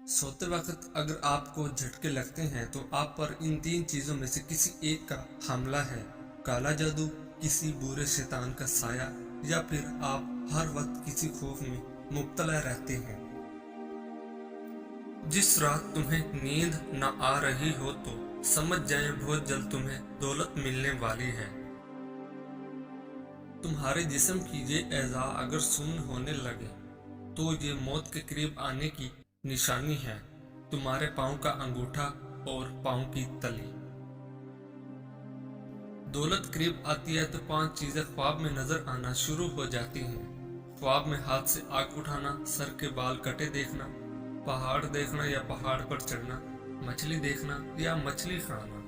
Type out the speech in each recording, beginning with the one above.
सोते वक्त अगर आपको झटके लगते हैं तो आप पर इन तीन चीज़ों में से किसी एक का हमला है। काला जादू, किसी बुरे शैतान का साया, या फिर आप हर वक्त किसी खौफ में मुब्तला रहते हैं। जिस रात तुम्हें नींद न आ रही हो तो समझ जाएं बहुत जल्द तुम्हें दौलत मिलने वाली है। तुम्हारे जिस्म की ये एज़ा अगर सुन्न होने लगे तो ये मौत के करीब आने की निशानी है। तुम्हारे पाँव का अंगूठा और पाँव की तली। दौलत करीब आती है तो 5 चीजें ख्वाब में नजर आना शुरू हो जाती हैं। ख्वाब में हाथ से आग उठाना, सर के बाल कटे देखना, पहाड़ देखना या पहाड़ पर चढ़ना, मछली देखना या मछली खाना।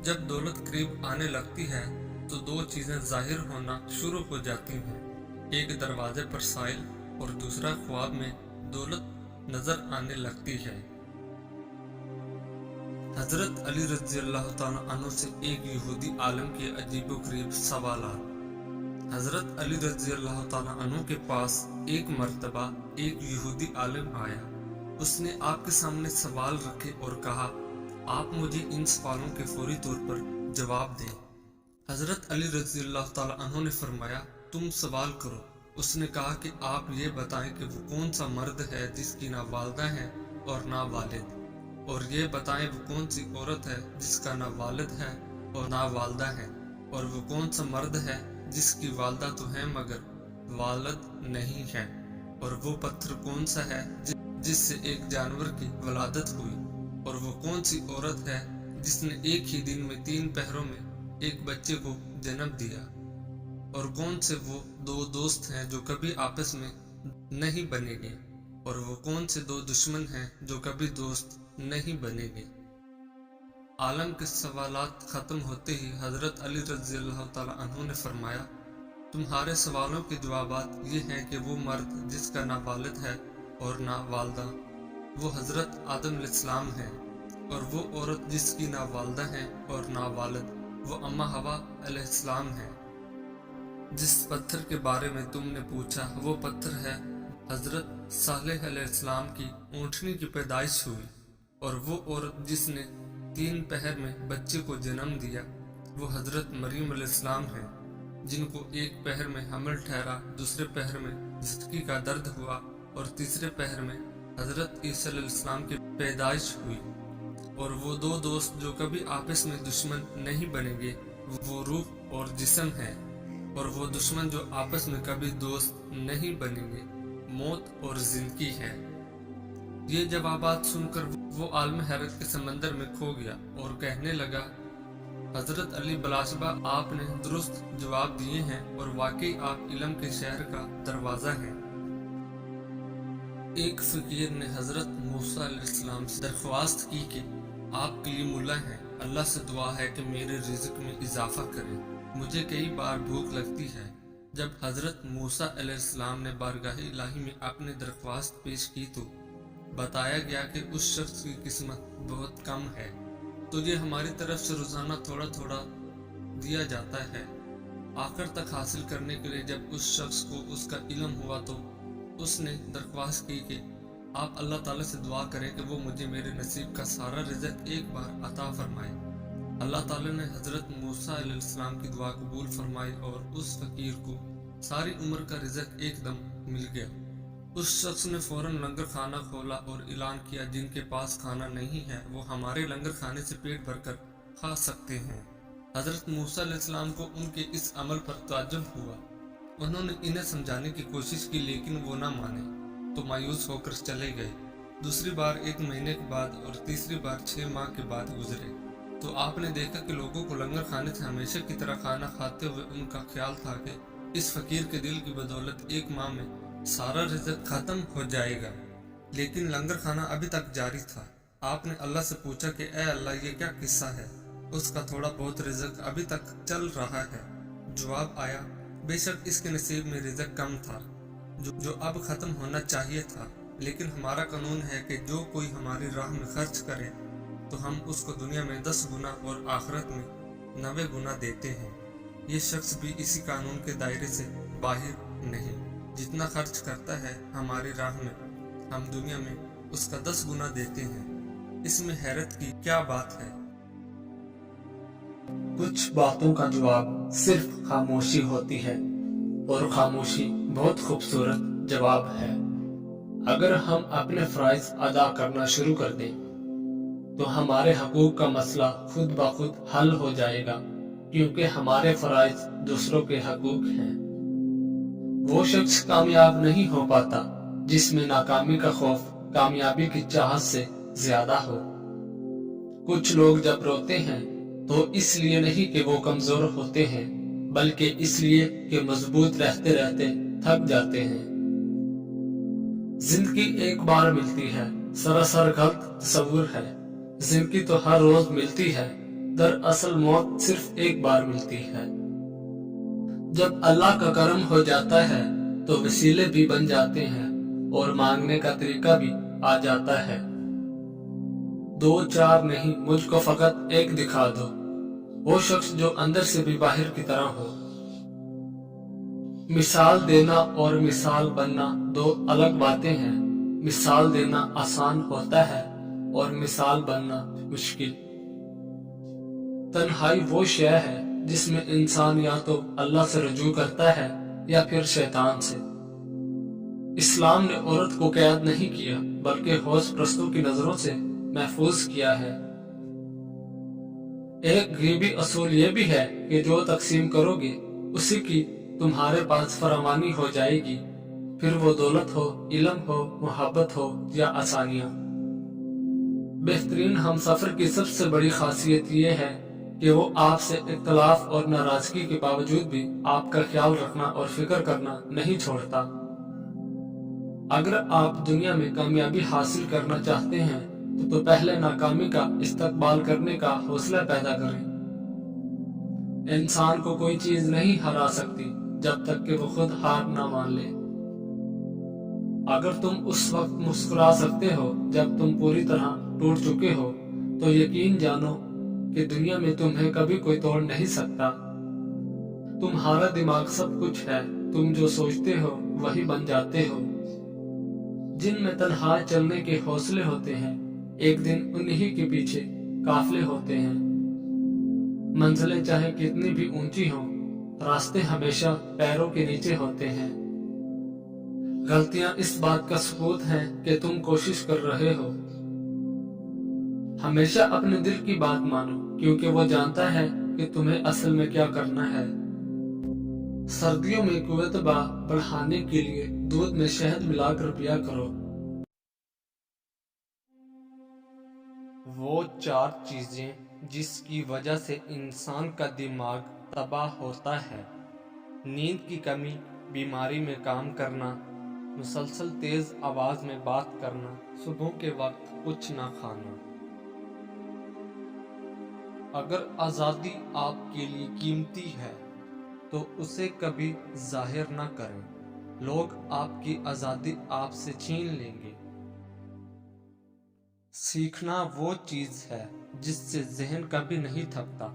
जब दौलत करीब आने लगती है तो 2 चीजें जाहिर होना शुरू हो जाती हैं। एक दरवाजे पर साइल और दूसरा ख्वाब में दौलत नजर आने लगती है। हजरत अली रज़ी अल्लाह तआला अन्हु से एक यहूदी आलिम के अजीबोगरीब सवालात। हजरत अली रज़ी अल्लाह तआला अन्हु के पास एक मर्तबा एक यहूदी आलिम आया। उसने आपके सामने सवाल रखे और कहा, आप मुझे इन सवालों के फौरी तौर पर जवाब दें। हजरत अली रज़ी अल्लाह तआला अन्हु ने फरमाया, तुम सवाल करो। उसने कहा कि आप ये बताएं कि वो कौन सा मर्द है जिसकी ना वालिदा है और ना वालिद, और ये बताएं वो कौन सी औरत है जिसका ना वालिद है और ना वालिदा है, और वो कौन सा मर्द है जिसकी वालिदा तो है मगर वालिद नहीं है, और वो पत्थर कौन सा है जिससे एक जानवर की वलादत हुई, और वो कौन सी औरत है जिसने एक ही दिन में 3 पहरों में एक बच्चे को जन्म दिया, और कौन से वो 2 दोस्त हैं जो कभी आपस में नहीं बनेंगे, और वो कौन से 2 दुश्मन हैं जो कभी दोस्त नहीं बनेंगे। आलम के सवालात खत्म होते ही हजरत अली रज़ी अल्लाह तआला अन्हु ने फरमाया, तुम्हारे सवालों के जवाबात ये हैं कि वो मर्द जिसका ना वालिद है और ना वालिदा वो हजरत आदम अलैहिस्सलाम है, और वो औरत जिसकी ना वालिदा है और ना वालिद वो अम्मा हवा अलैहिस्सलाम है। जिस पत्थर के बारे में तुमने पूछा वो पत्थर है हजरत सालेह अलैहिस्सलाम की ऊँटनी की पैदाइश हुई, और वो औरत जिसने 3 पहर में बच्चे को जन्म दिया वो हजरत मरियम अलैहिस्सलाम है, जिनको एक पहर में हमल ठहरा, दूसरे पहर में झटकी का दर्द हुआ, और तीसरे पहर में हजरत ईसा अलैहिस्सलाम की पैदाइश हुई। और वो 2 दोस्त जो कभी आपस में दुश्मन नहीं बनेंगे वो रूह और जिस्म है, और वो दुश्मन जो आपस में कभी दोस्त नहीं बनेंगे मौत और जिंदगी है। ये जवाबात सुनकर वो आलम हैरत के समंदर में खो गया और कहने लगा, हजरत अली बलाशबा, आपने दुरुस्त जवाब दिए हैं और वाकई आप इल्म के शहर का दरवाजा हैं। एक फकीर ने हजरत मूसा अलैहिस्सलाम से दरख्वास्त की कि आप कलीमुल्लाह हैं, अल्लाह से दुआ है कि मेरे रिज़्क में इजाफा करें, मुझे कई बार भूख लगती है। जब हजरत मूसा अलैहिस्सलाम ने बारगाह इलाही में अपनी दरख्वास्त पेश की तो बताया गया कि उस शख्स की किस्मत बहुत कम है, तो ये हमारी तरफ से रोजाना थोड़ा थोड़ा दिया जाता है। आखिर तक हासिल करने के लिए जब उस शख्स को उसका इल्म हुआ तो उसने दरख्वास्त की कि आप अल्लाह ताला से दुआ करें कि वो मुझे मेरे नसीब का सारा रिज़्क एक बार अता फरमाए। अल्लाह ताला ने हजरत मूसा अलैहिस्सलाम की दुआ कबूल फरमाई और उस फकीर को सारी उम्र का रिज़्क एकदम मिल गया। उस शख्स ने फौरन लंगर खाना खोला और ऐलान किया, जिनके पास खाना नहीं है वो हमारे लंगर खाने से पेट भरकर खा सकते हैं। हजरत मूसा अलैहिस्सलाम को उनके इस अमल पर ताज्जुब हुआ। उन्होंने इन्हें समझाने की कोशिश की लेकिन वो ना माने तो मायूस होकर चले गए। दूसरी बार 1 महीने के बाद और तीसरी बार 6 माह के बाद गुजरे तो आपने देखा कि लोगों को लंगर खाने से हमेशा की तरह खाना खाते हुए उनका ख्याल था कि इस फकीर के दिल की बदौलत 1 माह में सारा रिज़्क खत्म हो जाएगा, लेकिन लंगर खाना अभी तक जारी था। आपने अल्लाह से पूछा कि ए अल्लाह, ये क्या किस्सा है? उसका थोड़ा बहुत रिज़्क अभी तक चल रहा है। जवाब आया, बेशक इसके नसीब में रिज़्क कम था जो अब खत्म होना चाहिए था, लेकिन हमारा कानून है कि जो कोई हमारी राह में खर्च करे तो हम उसको दुनिया में 10 गुना और आखिरत में 90 गुना देते हैं। ये शख्स भी इसी कानून के दायरे से बाहर नहीं। जितना खर्च करता है हमारी राह में हम दुनिया में उसका 10 गुना देते हैं। इसमें हैरत की क्या बात है? कुछ बातों का जवाब सिर्फ खामोशी होती है, और खामोशी बहुत खूबसूरत जवाब है। अगर हम अपने फराइज अदा करना शुरू कर दें तो हमारे हकूक का मसला खुद ब खुद हल हो जाएगा, क्योंकि हमारे फराइज दूसरों के हकूक हैं। वो शख्स कामयाब नहीं हो पाता जिसमें नाकामी का खौफ कामयाबी की चाहत से ज्यादा हो। कुछ लोग जब रोते हैं तो इसलिए नहीं कि वो कमजोर होते हैं, बल्कि इसलिए कि मजबूत रहते रहते थक जाते हैं। जिंदगी एक बार मिलती है, सरासर गलत तस्वुर है। जिंदगी तो हर रोज मिलती है, दरअसल मौत सिर्फ एक बार मिलती है। जब अल्लाह का करम हो जाता है तो वसीले भी बन जाते हैं और मांगने का तरीका भी आ जाता है। 2 4 नहीं, मुझको फकत एक दिखा दो, वो शख्स जो अंदर से भी बाहर की तरह हो। मिसाल देना और मिसाल बनना 2 अलग बातें हैं। मिसाल देना आसान होता है और मिसाल बनना मुश्किल। तन्हाई वो शय है जिसमें इंसान या तो अल्लाह से रजू करता है या फिर शैतान से। इस्लाम ने औरत को कैद नहीं किया, बल्कि होश प्रस्तों की नजरों से महफूज किया है। एक गरीबी असूल ये भी है कि जो तकसीम करोगे उसी की तुम्हारे पास फरावानी हो जाएगी, फिर वो दौलत हो, इल्म हो, मोहब्बत हो या आसानियां। बेहतरीन हम सफर की सबसे बड़ी खासियत ये है कि वो आपसे इख्तलाफ और नाराजगी के बावजूद भी आपका ख्याल रखना और फिक्र करना नहीं छोड़ता। अगर आप दुनिया में कामयाबी हासिल करना चाहते हैं तो पहले नाकामी का इस्तकबाल करने का हौसला पैदा करें। इंसान को कोई चीज नहीं हरा सकती जब तक कि वो खुद हार ना मान ले। अगर तुम उस वक्त मुस्कुरा सकते हो जब तुम पूरी तरह टूट चुके हो, तो यकीन जानो कि दुनिया में तुम्हें कभी कोई तोड़ नहीं सकता। तुम्हारा दिमाग सब कुछ है, तुम जो सोचते हो वही बन जाते हो। जिनमें तन्हा चलने के हौसले होते हैं, एक दिन उन्हीं के पीछे काफिले होते हैं। मंजिलें चाहे कितनी भी ऊंची हों, रास्ते हमेशा पैरों के नीचे होते हैं। गलतियां इस बात का सबूत हैं कि तुम कोशिश कर रहे हो। हमेशा अपने दिल की बात मानो, क्योंकि वो जानता है कि तुम्हें असल में क्या करना है। सर्दियों में कुव्वत बढ़ाने के लिए दूध में शहद मिलाकर पिया करो। वो 4 चीजें जिसकी वजह से इंसान का दिमाग तबाह होता है: नींद की कमी, बीमारी में काम करना, मुसलसल तेज आवाज में बात करना, सुबह के वक्त कुछ ना खाना। अगर आजादी आपके लिए कीमती है तो उसे कभी जाहिर ना करें। लोग आपकी आजादी आपसे छीन लेंगे। सीखना वो चीज है जिससे जहन कभी नहीं थकता,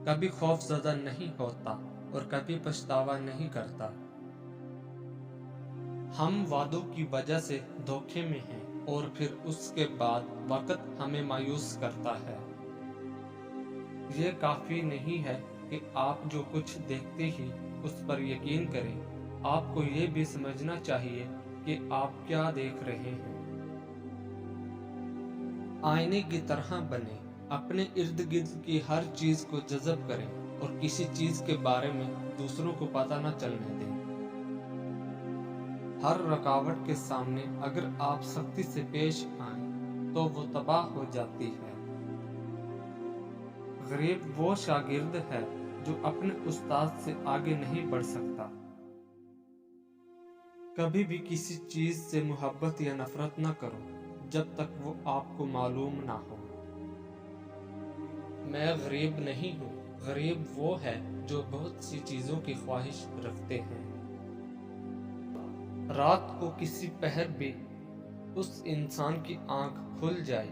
कभी खौफजदा नहीं होता और कभी पछतावा नहीं करता। हम वादों की वजह से धोखे में हैं और फिर उसके बाद वक्त हमें मायूस करता है। ये काफी नहीं है कि आप जो कुछ देखते ही उस पर यकीन करें। आपको ये भी समझना चाहिए कि आप क्या देख रहे हैं। आईने की तरह बने, अपने इर्द गिर्द की हर चीज को जज़ब करें और किसी चीज के बारे में दूसरों को पता न चलने दें। हर रुकावट के सामने अगर आप सख्ती से पेश आएं तो वो तबाह हो जाती है। गरीब वो शागिर्द है जो अपने उस्ताद से आगे नहीं बढ़ सकता। कभी भी किसी चीज से मोहब्बत या नफरत न करो जब तक वो आपको मालूम ना हो। मैं गरीब नहीं हूँ, गरीब वो है जो बहुत सी चीजों की ख्वाहिश रखते हैं। रात को किसी पहर भी उस इंसान की आंख खुल जाए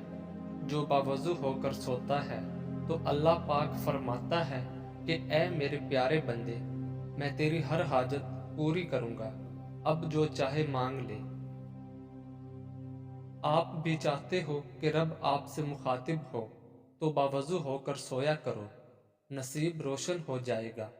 जो बावजू होकर सोता है, तो अल्लाह पाक फरमाता है कि ऐ मेरे प्यारे बंदे, मैं तेरी हर हाजत पूरी करूंगा, अब जो चाहे मांग ले। آپ بھی چاہتے ہو کہ رب آپ سے مخاطب ہو تو باوضو ہو کر سویا کرو، نصیب روشن ہو جائے گا۔